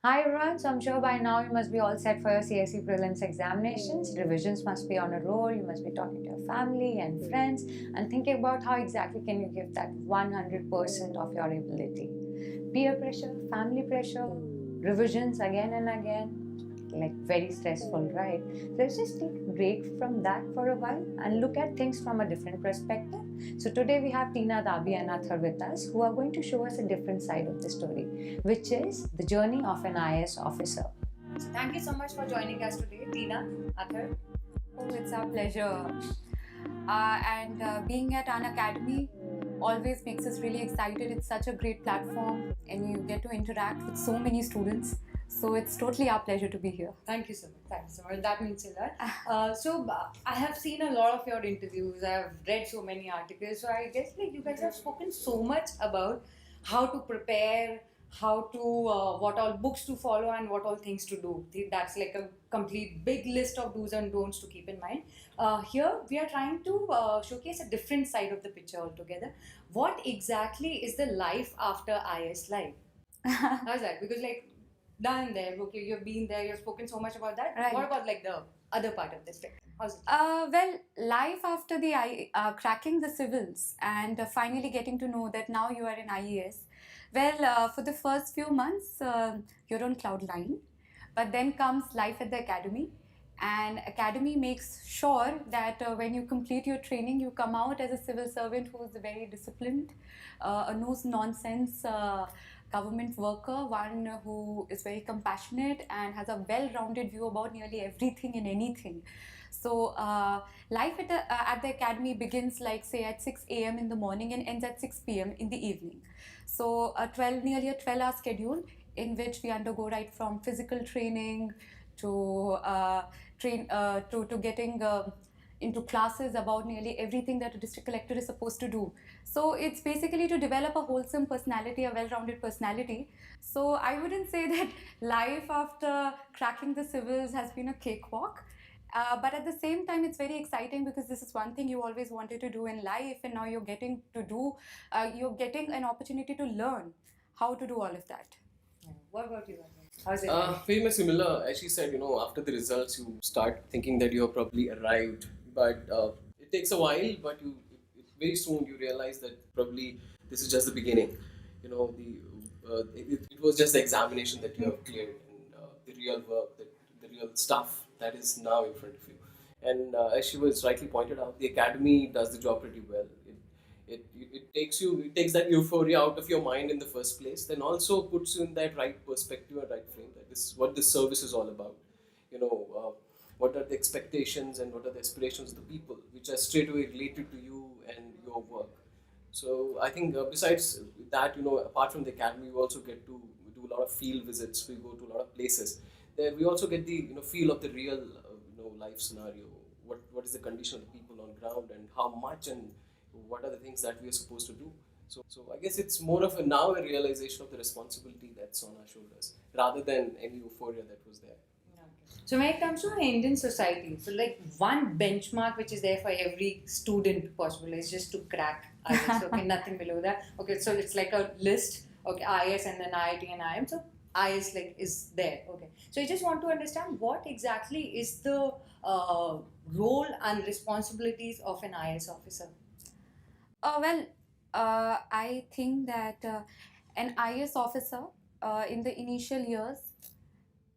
Hi everyone, so I'm sure by now you must be all set for your CSE prelims examinations. Revisions must be on a roll, you must be talking to your family and friends and thinking about how exactly can you give that 100% of your ability. Peer pressure, family pressure, revisions again and again, like very stressful, right? So let's just take a break from that for a while and look at things from a different perspective. So today we have Tina, Dabi and Athar with us who are going to show us a different side of the story, which is the journey of an IAS officer. So thank you so much for joining us today, Tina, Athar. Oh, it's our pleasure. And being at an academy always makes us really excited. It's such a great platform, and you get to interact with so many students. So it's totally our pleasure to be here. Thank you so much. Thank you so much. That means a lot. I have seen a lot of your interviews. I have read so many articles. So I guess like you guys have spoken so much about how to prepare, how to what all books to follow and what all things to do. That's like a complete big list of do's and don'ts to keep in mind. Here we are trying to showcase a different side of the picture altogether. What exactly is the life after IS life? How's that? Because like done there, okay, you've been there, you've spoken so much about that. Right. What about like the other part of the spectrum? How's it? Well, life after the cracking the civils and finally getting to know that now you are in IES. Well, for the first few months, you're on cloud nine, but then comes life at the academy, and academy makes sure that when you complete your training, you come out as a civil servant who is very disciplined, a no nonsense. Government worker, one who is very compassionate and has a well-rounded view about nearly everything and anything. So life at the academy begins like say at 6 a.m. in the morning and ends at 6 p.m. in the evening. So nearly a 12-hour schedule in which we undergo right from physical training to to getting into classes about nearly everything that a district collector is supposed to do. So it's basically to develop a wholesome personality, a well-rounded personality. So I wouldn't say that life after cracking the civils has been a cakewalk. But at the same time, it's very exciting because this is one thing you always wanted to do in life, and now you're getting an opportunity to learn how to do all of that. Yeah. What about you? How's it? Very much similar. As she said, after the results, you start thinking that you have probably arrived, but it takes a while. But very soon you realize that probably this is just the beginning. It was just the examination that you have cleared, and the real work, the real stuff that is now in front of you. And as she was rightly pointed out, the academy does the job pretty well. It takes that euphoria out of your mind in the first place, then also puts you in that right perspective and right frame that this is what this service is all about. What are the expectations and what are the aspirations of the people, which are straight away related to you and your work. So I think besides that, apart from the academy, we also get to do a lot of field visits. We go to a lot of places. There we also get the feel of the real life scenario. What is the condition of the people on ground and how much and what are the things that we are supposed to do. So I guess it's more of a realization of the responsibility that's on our shoulders rather than any euphoria that was there. So when it comes to Indian society, so like one benchmark which is there for every student possible is just to crack IS. Okay, nothing below that. Okay, so it's like a list. Okay, IS and then IIT and IIM. So IS like is there. Okay, so I just want to understand what exactly is the role and responsibilities of an IS officer. Well, I think that an IS officer in the initial years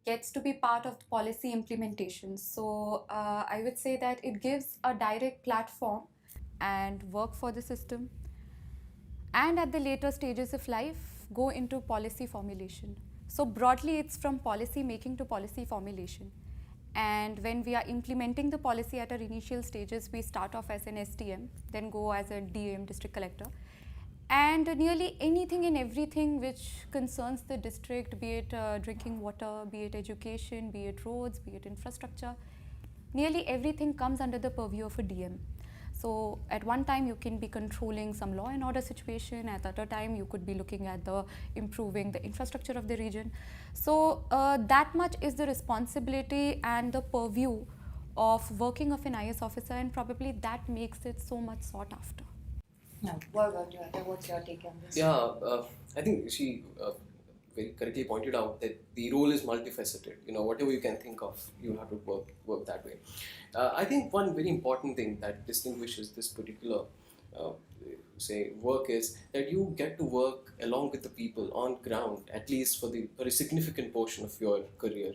gets to be part of the policy implementation. So I would say that it gives a direct platform and work for the system, and at the later stages of life go into policy formulation. So broadly it's from policy making to policy formulation, and when we are implementing the policy at our initial stages, we start off as an STM, then go as a DM, district collector, and nearly anything and everything which concerns the district, be it drinking water, be it education, be it roads, be it infrastructure, nearly everything comes under the purview of a DM. So at one time you can be controlling some law and order situation, at other time you could be looking at the improving the infrastructure of the region. So that much is the responsibility and the purview of working of an IS officer, and probably that makes it so much sought after. No. What about you? What's your take on this? Yeah, I think she very correctly pointed out that the role is multifaceted. Whatever you can think of, you have to work that way. I think one very important thing that distinguishes this particular say work is that you get to work along with the people on ground, at least for a significant portion of your career.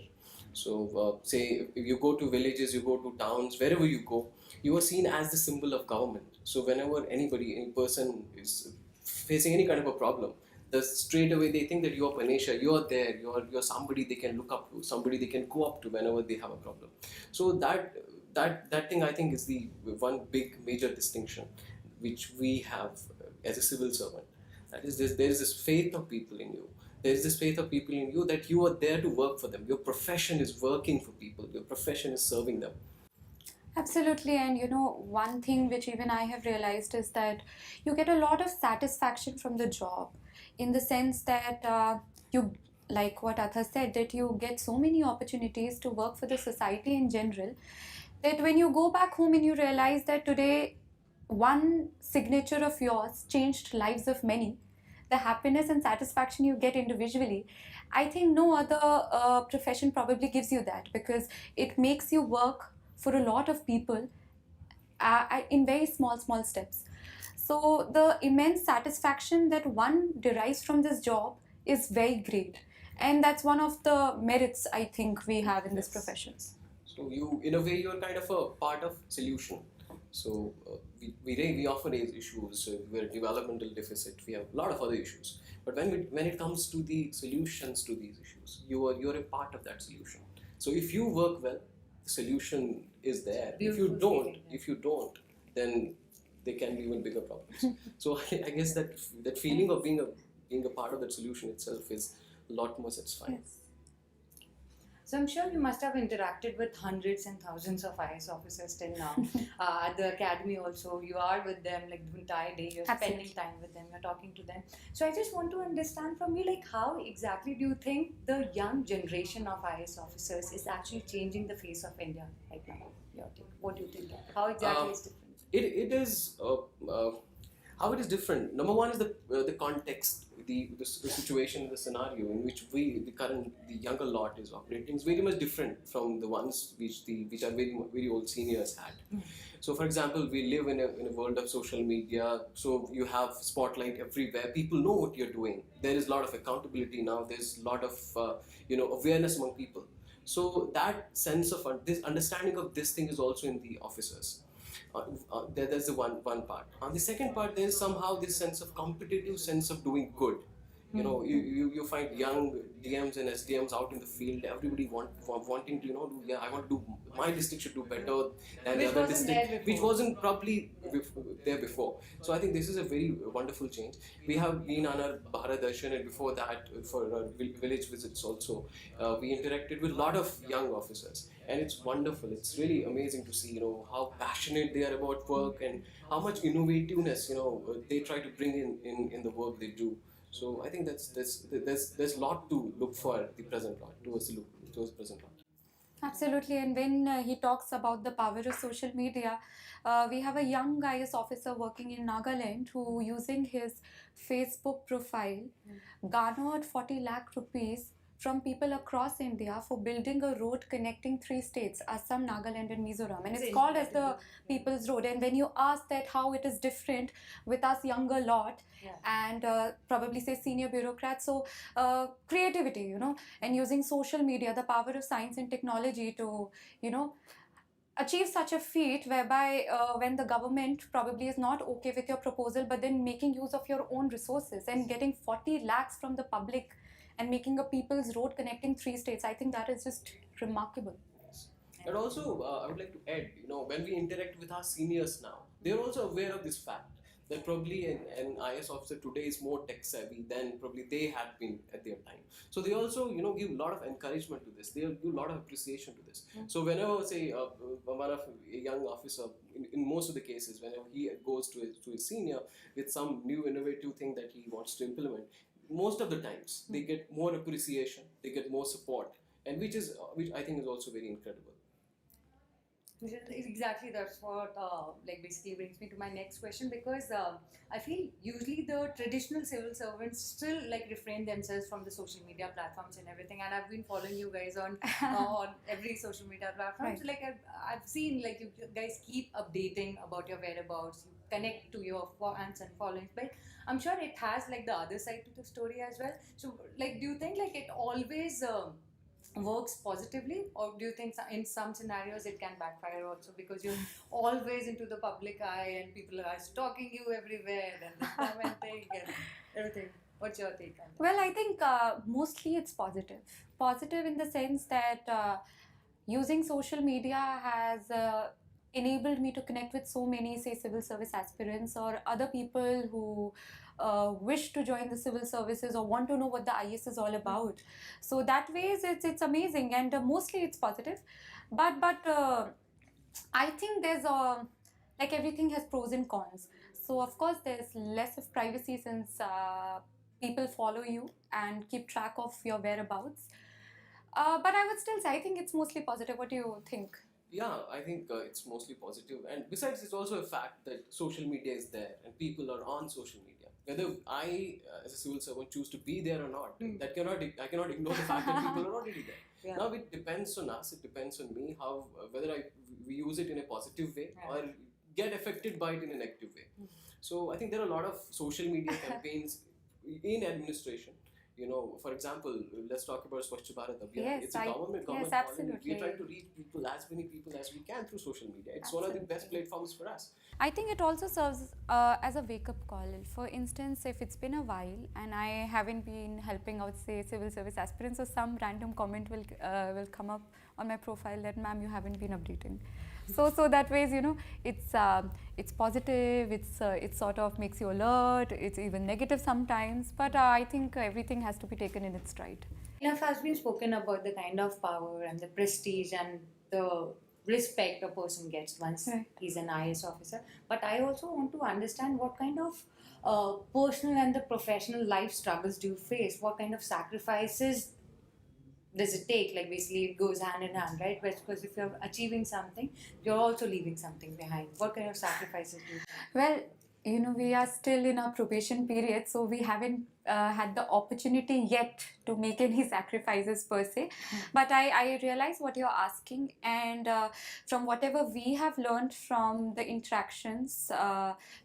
So say if you go to villages, you go to towns, wherever you go, you are seen as the symbol of government. So whenever any person is facing any kind of a problem, straight away they think that you are Panesha, you are there, you're somebody they can look up to, somebody they can go up to whenever they have a problem. So that thing, I think, is the one big major distinction which we have as a civil servant. That is, there is this faith of people in you. There is this faith of people in you that you are there to work for them. Your profession is working for people. Your profession is serving them. Absolutely, and one thing which even I have realized is that you get a lot of satisfaction from the job, in the sense that you, like what Atha said, that you get so many opportunities to work for the society in general, that when you go back home and you realize that today one signature of yours changed lives of many, the happiness and satisfaction you get individually, I think no other profession probably gives you that, because it makes you work for a lot of people in very small steps. So the immense satisfaction that one derives from this job is very great, and that's one of the merits I think we have in this profession. So you, in a way, you're kind of a part of solution. So we often raise issues. We're developmental deficit. We have a lot of other issues. But when it comes to the solutions to these issues, you're a part of that solution. So if you work well, the solution is there. Beautiful If you don't, then there can be even bigger problems. So I guess that feeling of being a part of that solution itself is a lot more satisfying. Yes. So I'm sure you must have interacted with hundreds and thousands of IAS officers till now. At the academy also, you are with them like the entire day. You're Absolutely. spending time with them. You're talking to them. So I just want to understand from you, like, how exactly do you think the young generation of IAS officers is actually changing the face of India right now? What do you think? How exactly is different? It is how it is different. Number one is the context, the situation, the scenario in which the younger lot is operating is very much different from the ones which our very old seniors had. So, for example, we live in a world of social media. So you have spotlight everywhere. People know what you're doing. There is a lot of accountability now. There's a lot of awareness among people. So that sense of this understanding of this thing is also in the officers. There's the one part. On the second part, there's somehow this sense of competitive sense of doing good. You find young DMs and SDMs out in the field. Everybody wanting to I want to do, my district should do better than the other district, which wasn't probably there before. So I think this is a very wonderful change. We have been on our Bharat Darshan, and before that, for our village visits also, we interacted with a lot of young officers, and it's wonderful. It's really amazing to see how passionate they are about work and how much innovativeness they try to bring in the work they do. So I think there's a lot to look for the present lot, towards present lot. Absolutely, and when he talks about the power of social media, we have a young IAS officer working in Nagaland who, using his Facebook profile, garnered 40 lakh rupees from people across India for building a road connecting 3 states, Assam, Nagaland and Mizoram, and it's called as the People's Road. And when you ask that how it is different with us younger lot, and probably say senior bureaucrats, so creativity, and using social media, the power of science and technology to, achieve such a feat whereby when the government probably is not okay with your proposal, but then making use of your own resources and getting 40 lakhs from the public and making a people's road connecting 3 states, I think that is just remarkable. And also, I would like to add, when we interact with our seniors now, they're also aware of this fact that probably an IAS officer today is more tech savvy than probably they had been at their time. So they also, give a lot of encouragement to this. They give a lot of appreciation to this. So whenever, say, one of a young officer, in most of the cases, whenever he goes to a senior with some new innovative thing that he wants to implement, most of the times they get more appreciation, they get more support, and which I think is also very incredible. Exactly, that's what like basically brings me to my next question, because I feel usually the traditional civil servants still like refrain themselves from the social media platforms and everything. And I've been following you guys on every social media platform. Right. So like I've seen like you guys keep updating about your whereabouts, you connect to your fans and followings, but I'm sure it has like the other side to the story as well. So like, do you think like it always works positively, or do you think in some scenarios it can backfire also, because you're always into the public eye and people are stalking you everywhere and they're commenting and everything? What's your take on that? Well, I think mostly it's positive. Positive in the sense that using social media has enabled me to connect with so many, say, civil service aspirants or other people who wish to join the civil services or want to know what the IS is all about. So that ways it's amazing, and mostly it's positive. But I think there's a, like, everything has pros and cons. So of course there's less of privacy since people follow you and keep track of your whereabouts. But I would still say I think it's mostly positive. What do you think? Yeah, I think it's mostly positive. And besides, it's also a fact that social media is there and people are on social media. Whether I, as a civil servant, choose to be there or not, I cannot ignore the fact that people are already there. Yeah. Now it depends on us. It depends on me how whether we use it in a positive way Yeah. or get affected by it in a negative way. So I think there are a lot of social media campaigns in administration. You know, for example, let's talk about Swachh Bharat Abhiyan. Yes, It's a government yes, policy. absolutely. We're trying to reach people, as many people as we can through social media. It's one of the best Absolutely. platforms for us. I think it also serves as a wake-up call. For instance, if it's been a while and I haven't been helping out, say, civil service aspirants, or some random comment will come up on my profile that, ma'am, you haven't been updating. So that ways, you know, it's positive. It sort of makes you alert. It's even negative sometimes, but I think everything has to be taken in its stride. Enough has been spoken about the kind of power and the prestige and the respect a person gets once Right. he's an IS officer. But I also want to understand what kind of personal and the professional life struggles do you face? What kind of sacrifices does it take? Like basically, it goes hand in hand, right? Because if you're achieving something, you're also leaving something behind. What kind of sacrifices do you take? Well, you know, we are still in our probation period, so we haven't had the opportunity yet to make any sacrifices per se. But I realize what you're asking, and from whatever we have learned from the interactions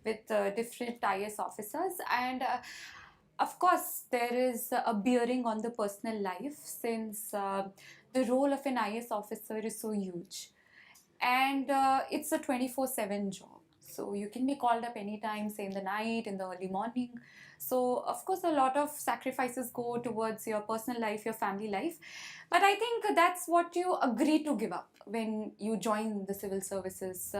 with different IS officers, and of course, there is a bearing on the personal life since the role of an IS officer is so huge, and it's a 24/7 job. So you can be called up anytime, say in the night, in the early morning. So of course a lot of sacrifices go towards your personal life, your family life. But I think that's what you agree to give up when you join the civil services.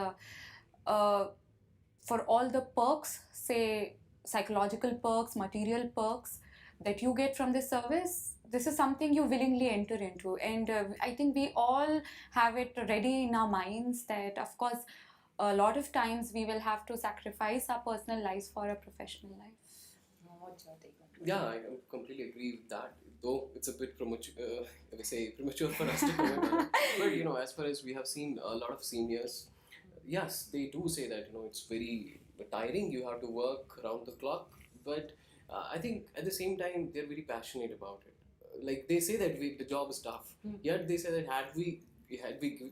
For all the perks, say psychological perks, material perks that you get from this service, this is something you willingly enter into. And I think we all have it ready in our minds that, of course, a lot of times we will have to sacrifice our personal lives for a professional life. What's your take on it? Yeah, I completely agree with that. Though it's a bit premature, I would say premature for us to comment on it. But you know, as far as we have seen a lot of seniors, yes, they do say that, you know, it's very tiring. You have to work around the clock, but I think at the same time they're very passionate about it. Like they say that the job is tough, yet they say that had we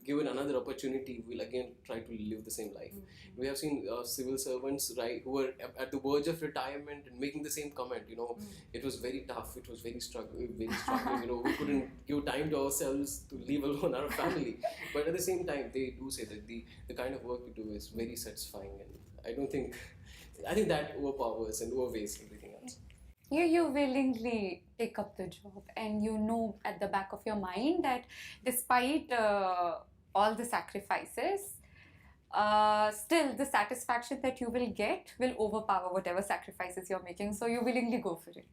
given another opportunity, we'll again try to live the same life. We have seen civil servants, right, who were at the verge of retirement and making the same comment. You know, it was very tough. It was very struggling. You know, we couldn't give time to ourselves to leave alone our family. But at the same time, they do say that the kind of work we do is very satisfying, and I think that overpowers and overweighs everything else. You willingly take up the job, and you know at the back of your mind that despite all the sacrifices, still the satisfaction that you will get will overpower whatever sacrifices you're making, so you willingly go for it.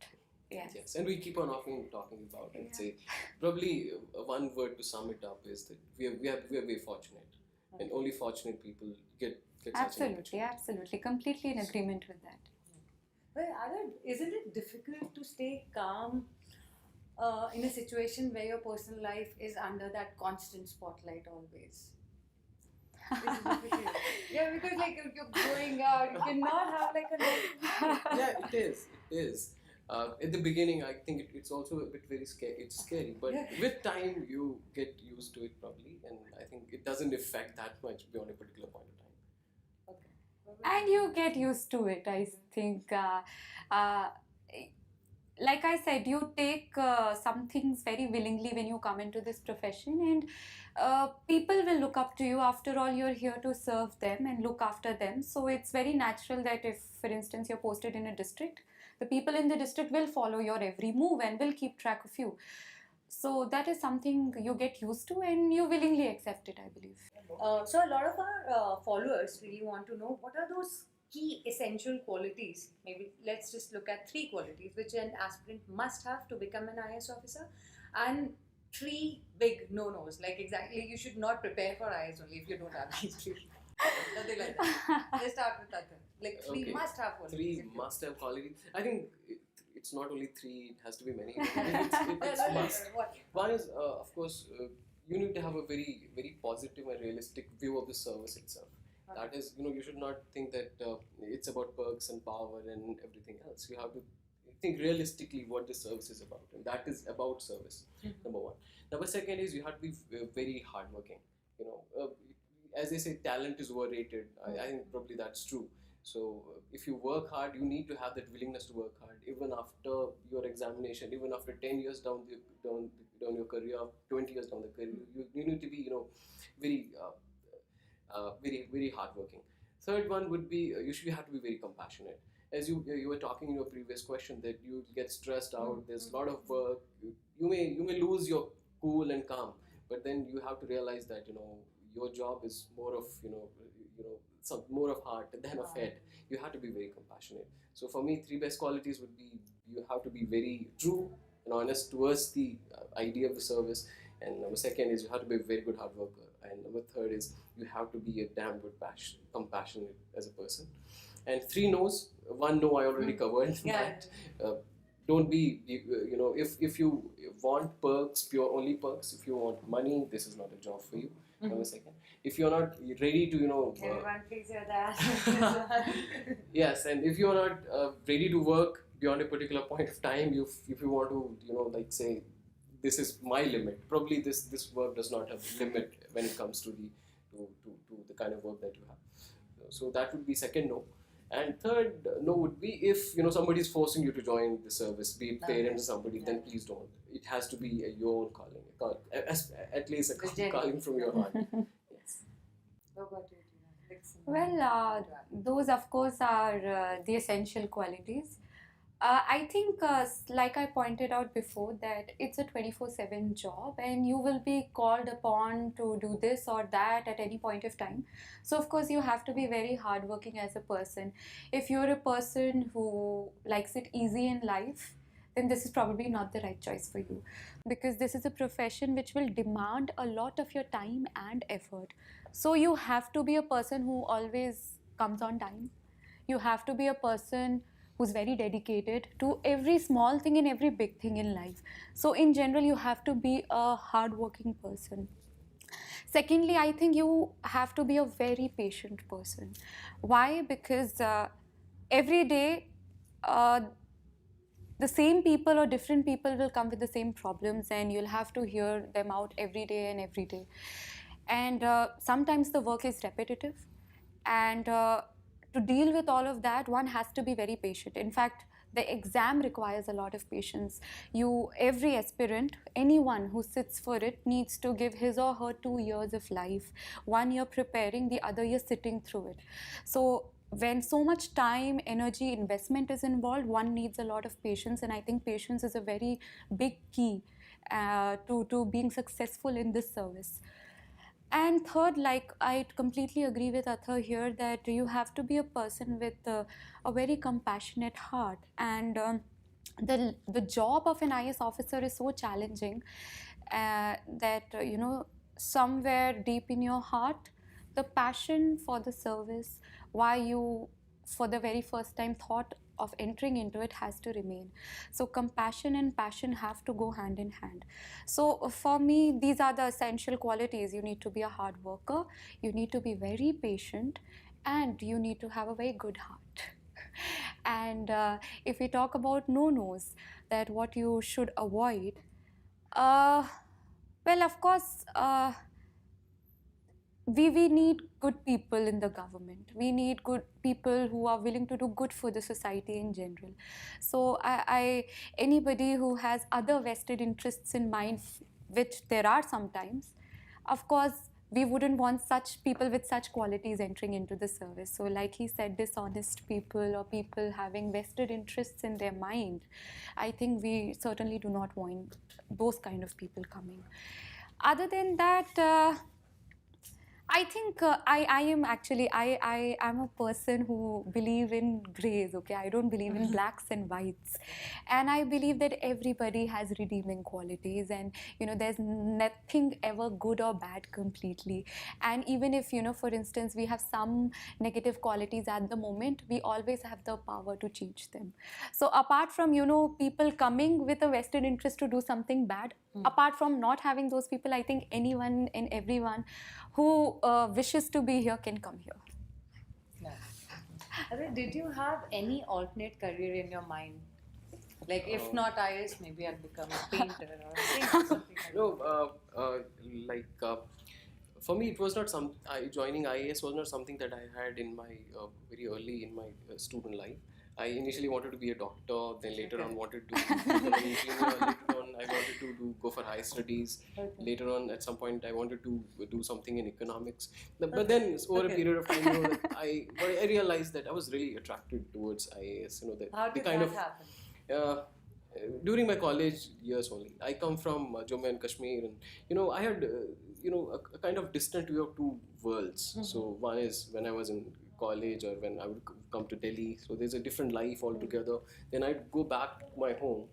Yes, and we keep on often talking about it. Say, probably one word to sum it up is that we are very fortunate, and only fortunate people get such an Absolutely, opportunity. absolutely, completely in agreement with that. Well, Arad, isn't it difficult to stay calm in a situation where your personal life is under that constant spotlight always? This is difficult. Yeah, because like you're going out, you cannot have like a normal. Yeah, it is. It is. At the beginning, I think it's also a bit very scary. It's scary, but Yeah. with time, you get used to it probably, and I think it doesn't affect that much beyond a particular point of time. Okay. And you get used to it, I think. Uh, like I said, you take some things very willingly when you come into this profession, and people will look up to you. After all, you're here to serve them and look after them. So it's very natural that if, for instance, you're posted in a district, the people in the district will follow your every move and will keep track of you. So that is something you get used to and you willingly accept it, I believe. So a lot of our followers really want to know what are those key essential qualities. Maybe let's just look at 3 qualities which an aspirant must have to become an IAS officer, and 3 big no-nos. Like exactly, you should not prepare for IAS only if you don't have these 3. Nothing like that. Let's start with that. Like 3 Okay. must-have qualities. 3 must-have qualities. I think it's not only 3; it has to be many. It's must. What? One is, of course, you need to have a very, very positive and realistic view of the service itself. That is, you should not think that it's about perks and power and everything else. You have to think realistically what the service is about, and that is about service. Number one. Number second is you have to be very hardworking. As they say, talent is overrated. I think probably that's true. So if you work hard, you need to have that willingness to work hard, even after your examination, even after 10 years down your career, 20 years down the career, you need to be, very, very, very hardworking. Third one would be you should have to be very compassionate. As you were talking in your previous question that you get stressed out. There's a lot of work. You may lose your cool and calm, but then you have to realize that your job is more of some more of heart than of head. You have to be very compassionate. So for me, 3 best qualities would be you have to be very true and honest towards the idea of the service. And number second is you have to be a very good hard worker. And number third is you have to be a damn good compassionate as a person. And 3 no's. 1 no I already covered. Yeah. But, don't be if you want perks, pure only perks. If you want money, this is not a job for you. Number second, if you're not ready to Everyone, please hear that. yes, and if you're not ready to work beyond a particular point of time, if you want to like say this is my limit, probably this work does not have a limit when it comes to the kind of work that you have. So that would be second no. And third no would be if somebody is forcing you to join the service, be it parents or somebody, then please don't. It has to be your own calling, at least a calling from your heart. Yes. What about you, Tina? Well, those of course are the essential qualities. I think, like I pointed out before, that it's a 24/7 job and you will be called upon to do this or that at any point of time. So, of course, you have to be very hardworking as a person. If you're a person who likes it easy in life, then this is probably not the right choice for you, because this is a profession which will demand a lot of your time and effort. So, you have to be a person who always comes on time. You have to be a person who's very dedicated to every small thing and every big thing in life. So in general, you have to be a hardworking person. Secondly, I think you have to be a very patient person. Why? Because every day, the same people or different people will come with the same problems, and you'll have to hear them out every day and every day. And sometimes the work is repetitive, and to deal with all of that, one has to be very patient. In fact, the exam requires a lot of patience. Every aspirant, anyone who sits for it, needs to give his or her 2 years of life. 1 year preparing, the other year sitting through it. So when so much time, energy, investment is involved, one needs a lot of patience, and I think patience is a very big key to being successful in this service. And third, like I completely agree with Athar here, that you have to be a person with a very compassionate heart. And the job of an IAS officer is so challenging that somewhere deep in your heart, the passion for the service, why you for the very first time thought of entering into it has to remain. So compassion and passion have to go hand in hand. So for me, these are the essential qualities. You need to be a hard worker, you need to be very patient, and you need to have a very good heart. And if we talk about no-nos, that what you should avoid, uh, well, of course, we need good people in the government. We need good people who are willing to do good for the society in general. So anybody who has other vested interests in mind, which there are sometimes, of course, we wouldn't want such people with such qualities entering into the service. So like he said, dishonest people or people having vested interests in their mind, I think we certainly do not want those kind of people coming. Other than that, I think I am actually I am a person who believe in grays. Okay, I don't believe in blacks and whites, and I believe that everybody has redeeming qualities, and there's nothing ever good or bad completely. And even if for instance, we have some negative qualities at the moment, we always have the power to change them. So apart from people coming with a vested interest to do something bad, apart from not having those people, I think anyone and everyone who wishes to be here can come here. Nice. Did you have any alternate career in your mind? Like, if not IAS, maybe I'll become a painter or something like No, for me, it was not joining IAS was not something that I had in my very early in my student life. I initially wanted to be a doctor, then later on wanted to become an engineer. Later on, I wanted to go for high studies. Okay. Later on, at some point, I wanted to do something in economics. But then, over a period of time, I realized that I was really attracted towards IAS. How did that happen? During my college years only. I come from Jammu and Kashmir, and I had a kind of distant view of two worlds. So one is when I was in college or when I would come to Delhi. So there's a different life altogether. Then I'd go back to my home,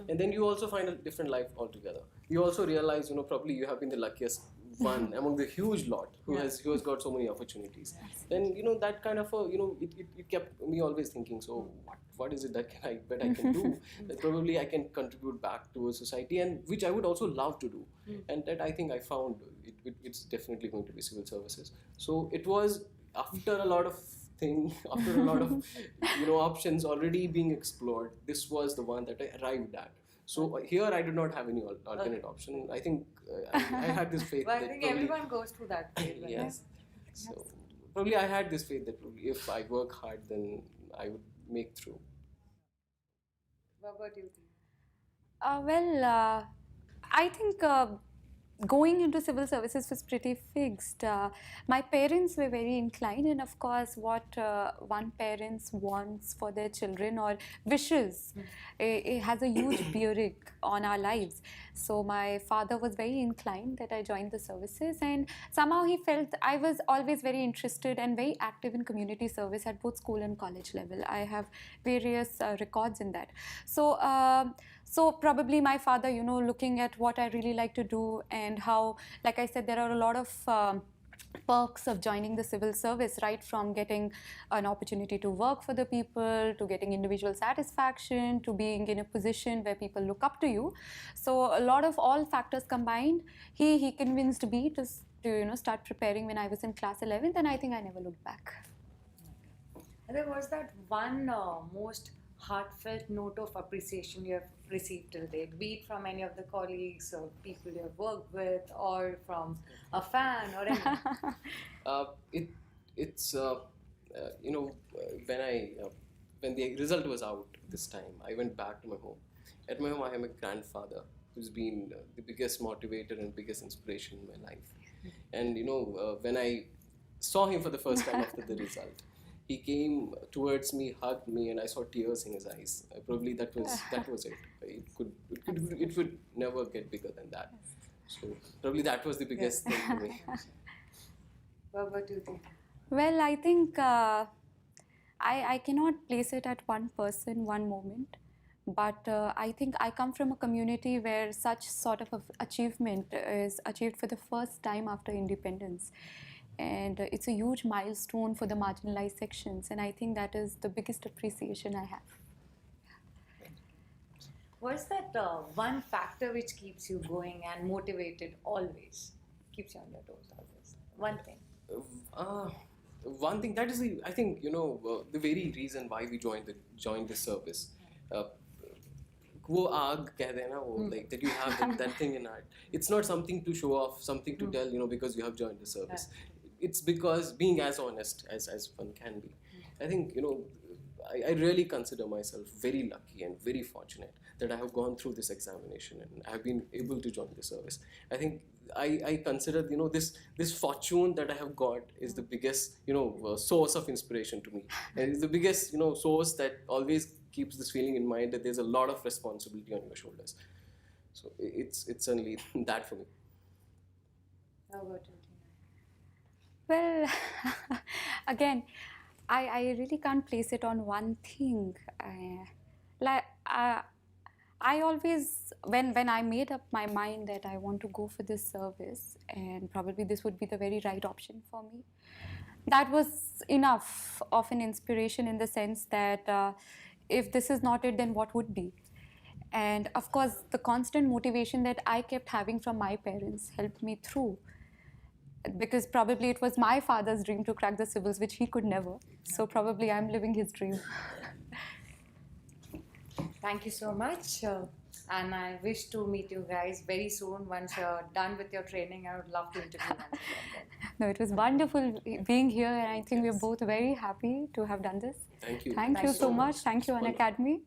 and then you also find a different life altogether. You also realize, probably you have been the luckiest one among the huge lot who has got so many opportunities. Then that kind of it kept me always thinking. So what is it that I can do that probably I can contribute back to a society, and which I would also love to do. And that I think I found it's definitely going to be civil services. So it was after a lot of options already being explored, this was the one that I arrived at. So here I did not have any alternate option. I think I had this faith. Well, I think everyone goes through that phase. Yes. So probably I had this faith that if I work hard, then I would make through. What about you? I think going into civil services was pretty fixed. My parents were very inclined, and of course, what one parent wants for their children or wishes, it has a huge bearing on our lives. So my father was very inclined that I joined the services, and somehow he felt I was always very interested and very active in community service at both school and college level. I have various records in that. So probably my father, looking at what I really like to do and how, like I said, there are a lot of perks of joining the civil service, right from getting an opportunity to work for the people, to getting individual satisfaction, to being in a position where people look up to you. So a lot of all factors combined, he convinced me to start preparing when I was in class 11th, and I think I never looked back. And there was that one most heartfelt note of appreciation you have received till date, be it from any of the colleagues or people you have worked with, or from a fan or anything? When the result was out this time, I went back to my home. At my home, I have a grandfather who's been the biggest motivator and biggest inspiration in my life. And when I saw him for the first time after the result, he came towards me, hugged me, and I saw tears in his eyes. Probably that was it. It would never get bigger than that. So probably that was the biggest thing for me. What do you think? Well, I think I cannot place it at one person, one moment. But I think I come from a community where such sort of achievement is achieved for the first time after independence. and it's a huge milestone for the marginalized sections, and I think that is the biggest appreciation I have. What's that one factor which keeps you going and motivated always? Keeps you on your toes always. One thing. One thing that is I think the very reason why we joined this service. वो आग कहते हैं ना वो like that you have that thing in art. It's not something to show off, something to tell because you have joined the service. It's because being as honest as one can be. I think I really consider myself very lucky and very fortunate that I have gone through this examination and I have been able to join the service. I think I consider this fortune that I have got is the biggest source of inspiration to me, and it's the biggest source that always keeps this feeling in mind that there's a lot of responsibility on your shoulders. So it's certainly that for me. How about you, Tina? Well, again, I really can't place it on one thing. I always, when I made up my mind that I want to go for this service, and probably this would be the very right option for me, that was enough of an inspiration in the sense that if this is not it, then what would be? And of course, the constant motivation that I kept having from my parents helped me through. Because probably it was my father's dream to crack the civils, which he could never. So probably I'm living his dream. Thank you so much. And I wish to meet you guys very soon. Once you're done with your training, I would love to interview you. No, it was wonderful being here, and I think we're both very happy to have done this. Thank you. Thank you so much. Thank you, It's wonderful. Unacademy.